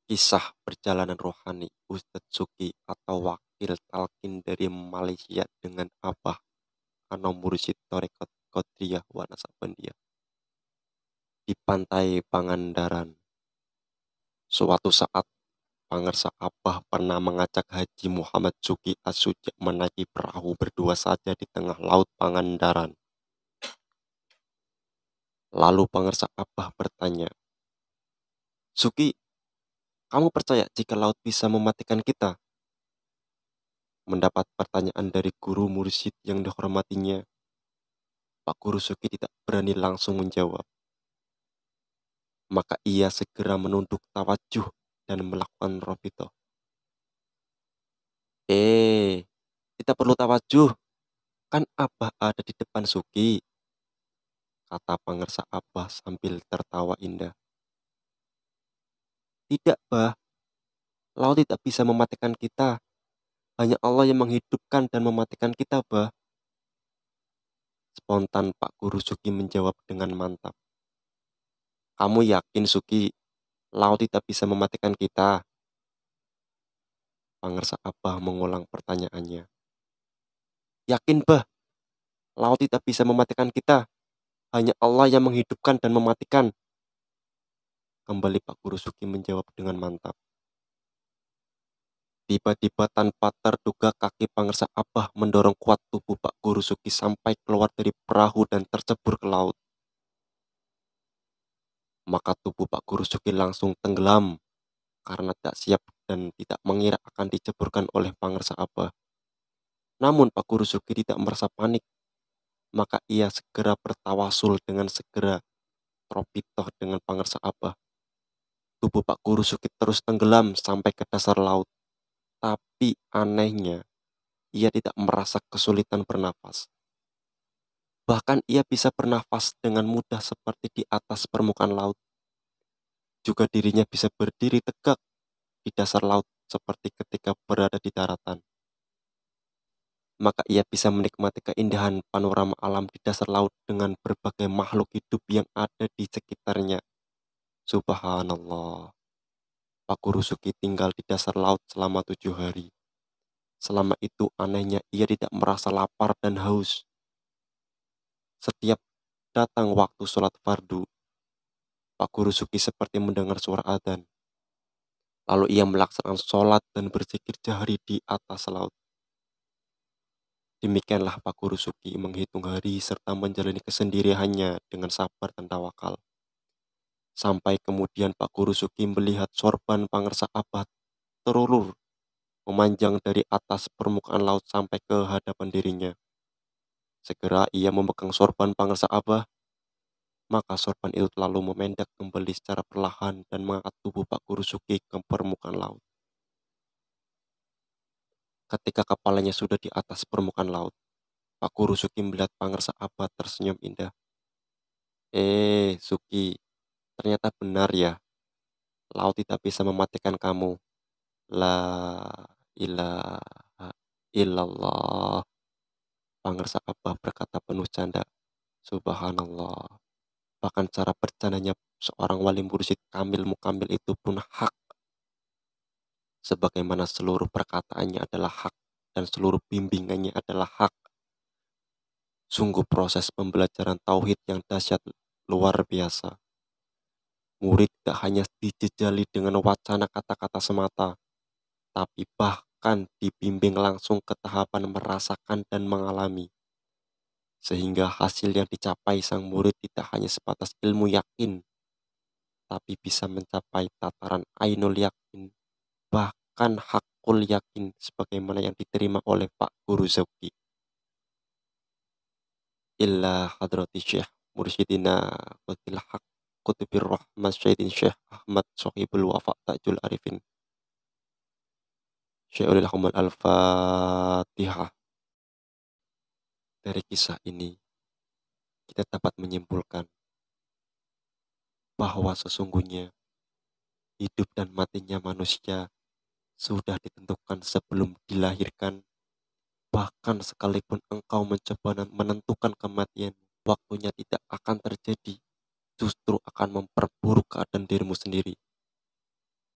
Kisah perjalanan rohani Ustadz Suki atau wakil talkin dari Malaysia dengan Abah Ano Mursyid Torekat Qadiriyah wa Naksabandiyah di pantai Pangandaran. Suatu saat, Pangersa Abah pernah mengajak Haji Muhammad Suki As-Suja menaiki perahu berdua saja di tengah laut Pangandaran. Lalu Pangersa Abah bertanya, "Suki, kamu percaya jika laut bisa mematikan kita?" Mendapat pertanyaan dari guru mursyid yang dihormatinya, Pak Guru Suki tidak berani langsung menjawab. Maka ia segera menunduk tawajuh dan melakukan robito. Tidak perlu tawajuh, kan Abah ada di depan Suki, kata Pangersa Abah sambil tertawa indah. Tidak, Bah, laut tidak bisa mematikan kita. Hanya Allah yang menghidupkan dan mematikan kita, Bah. Spontan Pak Guru Suki menjawab dengan mantap. Kamu yakin, Suki, laut tidak bisa mematikan kita? Pangersa Abah mengulang pertanyaannya. Yakin, Bah, laut tidak bisa mematikan kita. Hanya Allah yang menghidupkan dan mematikan. Kembali Pak Guru Suki menjawab dengan mantap. Tiba-tiba tanpa terduga kaki Pangersa Abah mendorong kuat tubuh Pak Guru Suki sampai keluar dari perahu dan tercebur ke laut. Maka tubuh Pak Guru Suki langsung tenggelam karena tak siap dan tidak mengira akan diceburkan oleh Pangersa Abah. Namun Pak Guru Suki tidak merasa panik, maka ia segera bertawasul dengan segera tropitoh dengan Pangersa Abah. Tubuh Pak Guru Suki terus tenggelam sampai ke dasar laut. Tapi anehnya, ia tidak merasa kesulitan bernafas. Bahkan ia bisa bernafas dengan mudah seperti di atas permukaan laut. Juga dirinya bisa berdiri tegak di dasar laut seperti ketika berada di daratan. Maka ia bisa menikmati keindahan panorama alam di dasar laut dengan berbagai makhluk hidup yang ada di sekitarnya. Subhanallah. Pak Guru Suki tinggal di dasar laut selama 7 hari. Selama itu anehnya ia tidak merasa lapar dan haus. Setiap datang waktu sholat fardu, Pak Guru Suki seperti mendengar suara adzan. Lalu ia melaksanakan sholat dan berzikir jahri di atas laut. Demikianlah Pak Guru Suki menghitung hari serta menjalani kesendiriannya dengan sabar dan tawakal. Sampai kemudian Pak Guru Suki melihat sorban Pangersa Abah terulur memanjang dari atas permukaan laut sampai ke hadapan dirinya. Segera ia memegang sorban Pangersa Abah, maka sorban itu lalu memendek kembali secara perlahan dan mengangkat tubuh Pak Guru Suki ke permukaan laut. Ketika kepalanya sudah di atas permukaan laut, Pak Guru Suki melihat Pangersa Abah tersenyum indah. Suki, ternyata benar ya, laut tidak bisa mematikan kamu. La ilaha illallah. Pangersa Abah berkata penuh canda. Subhanallah. Bahkan cara bercandanya seorang wali mursyid kamil mukamil itu pun hak. Sebagaimana seluruh perkataannya adalah hak dan seluruh bimbingannya adalah hak. Sungguh proses pembelajaran tauhid yang dahsyat luar biasa. Murid tak hanya dijejali dengan wacana kata-kata semata, tapi bahkan dibimbing langsung ke tahapan merasakan dan mengalami. Sehingga hasil yang dicapai sang murid tidak hanya sebatas ilmu yakin, tapi bisa mencapai tataran ainul yakin, bahkan hakul yakin sebagaimana yang diterima oleh Pak Guru Zauki. Illa hadrati Syekh Mursyidina Qatil Haq Qutbir Rahmat Syedin Syekh Ahmad Sohibul Wafa Ta'jul Arifin. Syai'ul Hamad Al-Fatihah. Dari kisah ini, kita dapat menyimpulkan bahwa sesungguhnya hidup dan matinya manusia sudah ditentukan sebelum dilahirkan. Bahkan sekalipun engkau mencoba dan menentukan kematian, waktunya tidak akan terjadi. Justru akan memperburuk keadaan dirimu sendiri.